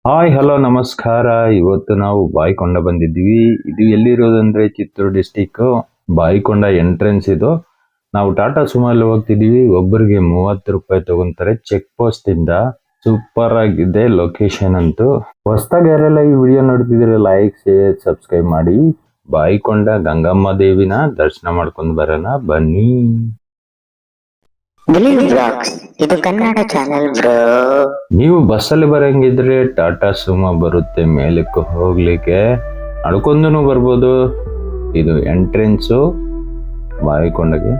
Hi hello ನಮಸ್ಕಾರ. ಇವತ್ತು ನಾವು ಬಾಯಿಕೊಂಡ ಬಂದಿದ್ದೀವಿ. ಇದು ಎಲ್ಲಿರೋದಂದ್ರೆ ಚಿತ್ತೂರು ಡಿಸ್ಟಿಕ್ ಬಾಯಿಕೊಂಡ ಎಂಟ್ರೆನ್ಸ್. ಇದು ನಾವು ಟಾಟಾ ಸುಮೋಲ್ಲಿ ಹೋಗ್ತಿದೀವಿ. ಒಬ್ಬರಿಗೆ 30 ರೂಪಾಯಿ ತಗೊಂತಾರೆ ಚೆಕ್ ಪೋಸ್ಟ್ ಇಂದ. ಸೂಪರ್ ಆಗಿದೆ ಲೊಕೇಶನ್ ಅಂತೂ. ಹೊಸದಾಗಿ ಯಾರೆಲ್ಲ ಈ ವಿಡಿಯೋ ನೋಡ್ತಿದ್ರೆ ಲೈಕ್ ಶೇರ್ ಸಬ್ಸ್ಕ್ರೈಬ್ ಮಾಡಿ. ಬಾಯಿಕೊಂಡ ಗಂಗಮ್ಮ ದೇವಿನ ದರ್ಶನ ಮಾಡ್ಕೊಂಡು ಬರೋಣ ಬನ್ನಿ. ಇದು ಕನ್ನಡ ಚಾನೆಲ್ ಬ್ರೋ. ನೀವು ಬಸ್ಸಲ್ಲಿ ಬರಂಗಿದ್ರೆ ಟಾಟಾ ಸುಮೋ ಬರುತ್ತೆ ಮೇಲಕ್ಕೆ ಹೋಗ್ಲಿಕ್ಕೆ, ನಡ್ಕೊಂಡೂ ಬರ್ಬೋದು. ಇದು ಎಂಟ್ರೆನ್ಸು ಬಾಯಿಕೊಂಡಗೆ.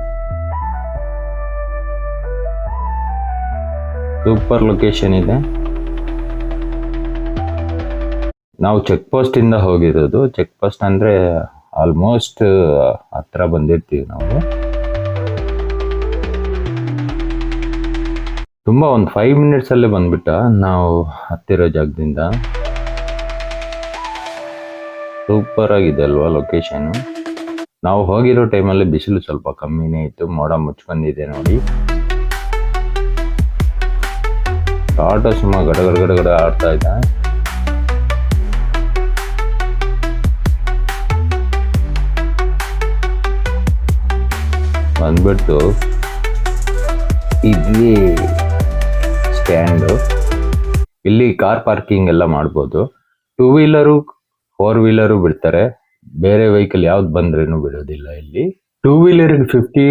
ಸೂಪರ್ ಲೊಕೇಶನ್ ಇದೆ. ನಾವು ಚೆಕ್ ಪೋಸ್ಟ್ ಇಂದ ಹೋಗಿರೋದು. ಚೆಕ್ ಪೋಸ್ಟ್ ಅಂದ್ರೆ ಆಲ್ಮೋಸ್ಟ್ ಹತ್ರ ಬಂದಿರ್ತೀವಿ ನಾವು. ತುಂಬ ಒಂದು 5 minutes ಅಲ್ಲೇ ಬಂದ್ಬಿಟ್ಟ ನಾವು ಹತ್ತಿರೋ ಜಾಗದಿಂದ. ಸೂಪರ್ ಆಗಿದೆ ಅಲ್ವಾ ಲೊಕೇಶನ್. ನಾವು ಹೋಗಿರೋ ಟೈಮಲ್ಲಿ ಬಿಸಿಲು ಸ್ವಲ್ಪ ಕಮ್ಮಿನೇ ಇತ್ತು, ಮೋಡ ಮುಚ್ಕೊಂಡಿದೆ ನೋಡಿ. ಟಾಟಾ ಸುಮೋ ಗಡ ಆಡ್ತಾ ಇದ್ದ. ಬಂದ್ಬಿಟ್ಟು ಇಲ್ಲಿ ಸ್ಟ್ಯಾಂಡು. ಇಲ್ಲಿ ಕಾರ್ ಪಾರ್ಕಿಂಗ್ ಎಲ್ಲ ಮಾಡ್ಬೋದು. 2 ವೀಲರು 4 ವೀಲರು ಬಿಡ್ತಾರೆ. ಬೇರೆ ವೆಹಿಕಲ್ ಯಾವ್ದು ಬಂದ್ರೇನು ಬಿಡೋದಿಲ್ಲ ಇಲ್ಲಿ. 2 ವೀಲರ್ಗೆ 50,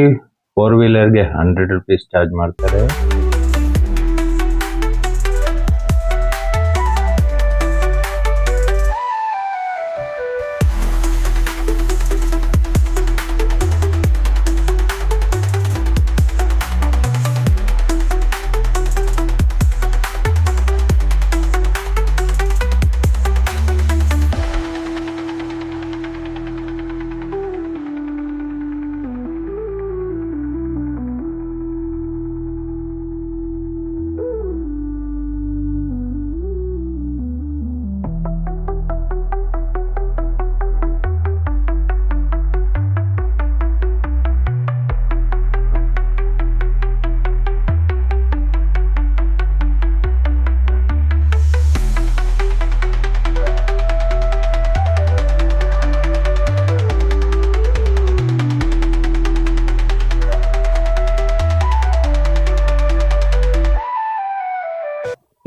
4 ವೀಲರ್ಗೆ 100 ರೂಪೀಸ್ ಚಾರ್ಜ್ ಮಾಡ್ತಾರೆ.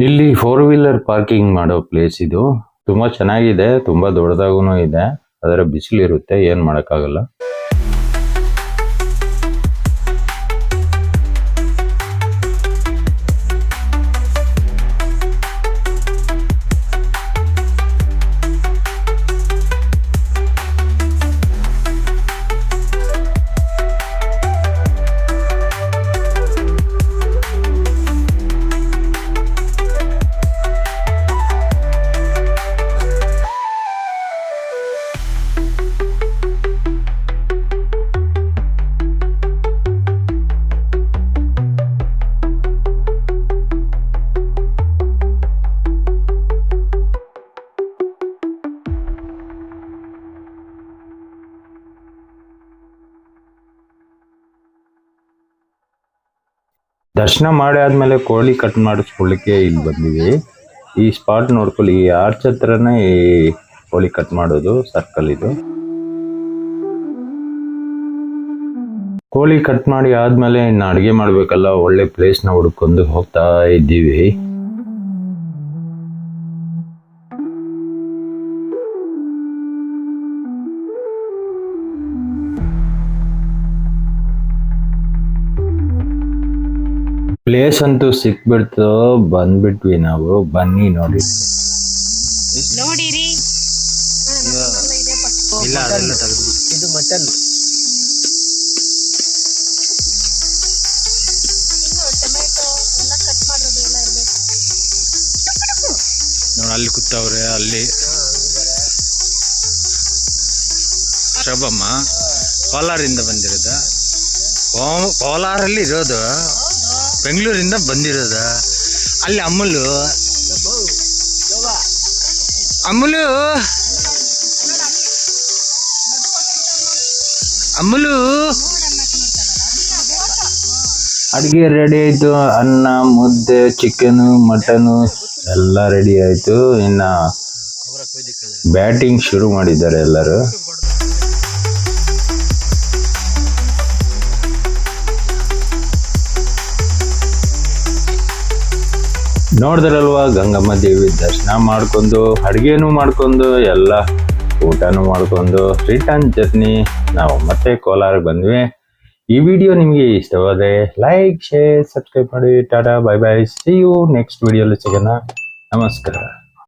ಇಲ್ಲಿ 4 ವೀಲರ್ ಪಾರ್ಕಿಂಗ್ ಮಾಡೋ ಪ್ಲೇಸ್ ಇದು. ತುಂಬಾ ಚೆನ್ನಾಗಿದೆ, ತುಂಬಾ ದೊಡ್ಡದಾಗೂ ಇದೆ. ಅದರ ಬಿಸಿಲು ಇರುತ್ತೆ, ಏನ್ ಮಾಡಕ್ಕಾಗಲ್ಲ. ದರ್ಶನ ಮಾಡಿ ಆದ್ಮೇಲೆ ಕೋಳಿ ಕಟ್ ಮಾಡಿಸ್ಕೊಳ್ಳಿಕ್ಕೆ ಇಲ್ಲಿ ಬಂದಿವಿ. ಈ ಸ್ಪಾಟ್ ನೋಡ್ಕೊಳ್ಳಿ, ಈ ಆರ್ಚ್ ಹತ್ರನೇ ಈ ಕೋಳಿ ಕಟ್ ಮಾಡೋದು ಸರ್ಕಲ್ ಇದು. ಕೋಳಿ ಕಟ್ ಮಾಡಿ ಆದ್ಮೇಲೆ ಇನ್ನು ಅಡುಗೆ ಮಾಡ್ಬೇಕಲ್ಲ, ಒಳ್ಳೆ ಪ್ಲೇಸ್ ನ ಹುಡ್ಕೊಂಡು ಹೋಗ್ತಾ ಇದ್ದೀವಿ. ಪ್ಲೇಸ್ ಅಂತೂ ಸಿಕ್ಬಿಡ್ತು, ಬಂದ್ಬಿಟ್ವಿ ನಾವು. ಬನ್ನಿ ನೋಡಿ. ನೋಡಿರಿ, ಇದು ಮಟನ್. ನೋಡಿ ಅಲ್ಲಿ ಕೂತವ್ರೆ. ಅಲ್ಲಿ ಶೋಭಮ್ಮ ಕೋಲಾರಿಂದ ಬಂದಿರೋದ. ಕೋಲಾರಲ್ಲಿ ಇರೋದು, ಬೆಂಗಳೂರಿಂದ ಬಂದಿರೋದ. ಅಲ್ಲಿ ಅಮೂಲು ಅಡುಗೆ ರೆಡಿ ಆಯಿತು. ಅನ್ನ, ಮುದ್ದೆ, ಚಿಕನು, ಮಟನು ಎಲ್ಲ ರೆಡಿ ಆಯ್ತು. ಇನ್ನ ಬ್ಯಾಟಿಂಗ್ ಶುರು ಮಾಡಿದ್ದಾರೆ ಎಲ್ಲರೂ. ನೋಡಿದ್ರಲ್ವಾ, ಗಂಗಮ್ಮ ದೇವಿ ದರ್ಶನ ಮಾಡ್ಕೊಂಡು ಅಡುಗೆನೂ ಮಾಡ್ಕೊಂಡು ಎಲ್ಲ ಊಟನೂ ಮಾಡ್ಕೊಂಡು ರಿಟರ್ನ್ ಜರ್ನಿ ನಾವು ಮತ್ತೆ ಕೋಲಾರ ಬಂದ್ವಿ. ಈ ವಿಡಿಯೋ ನಿಮಗೆ ಇಷ್ಟವಾದರೆ ಲೈಕ್, ಶೇರ್, ಸಬ್ಸ್ಕ್ರೈಬ್ ಮಾಡಿ. Tata, bye bye, see you next ವಿಡಿಯೋಲಿ ಸಿಗೋಣ. ನಮಸ್ಕಾರ.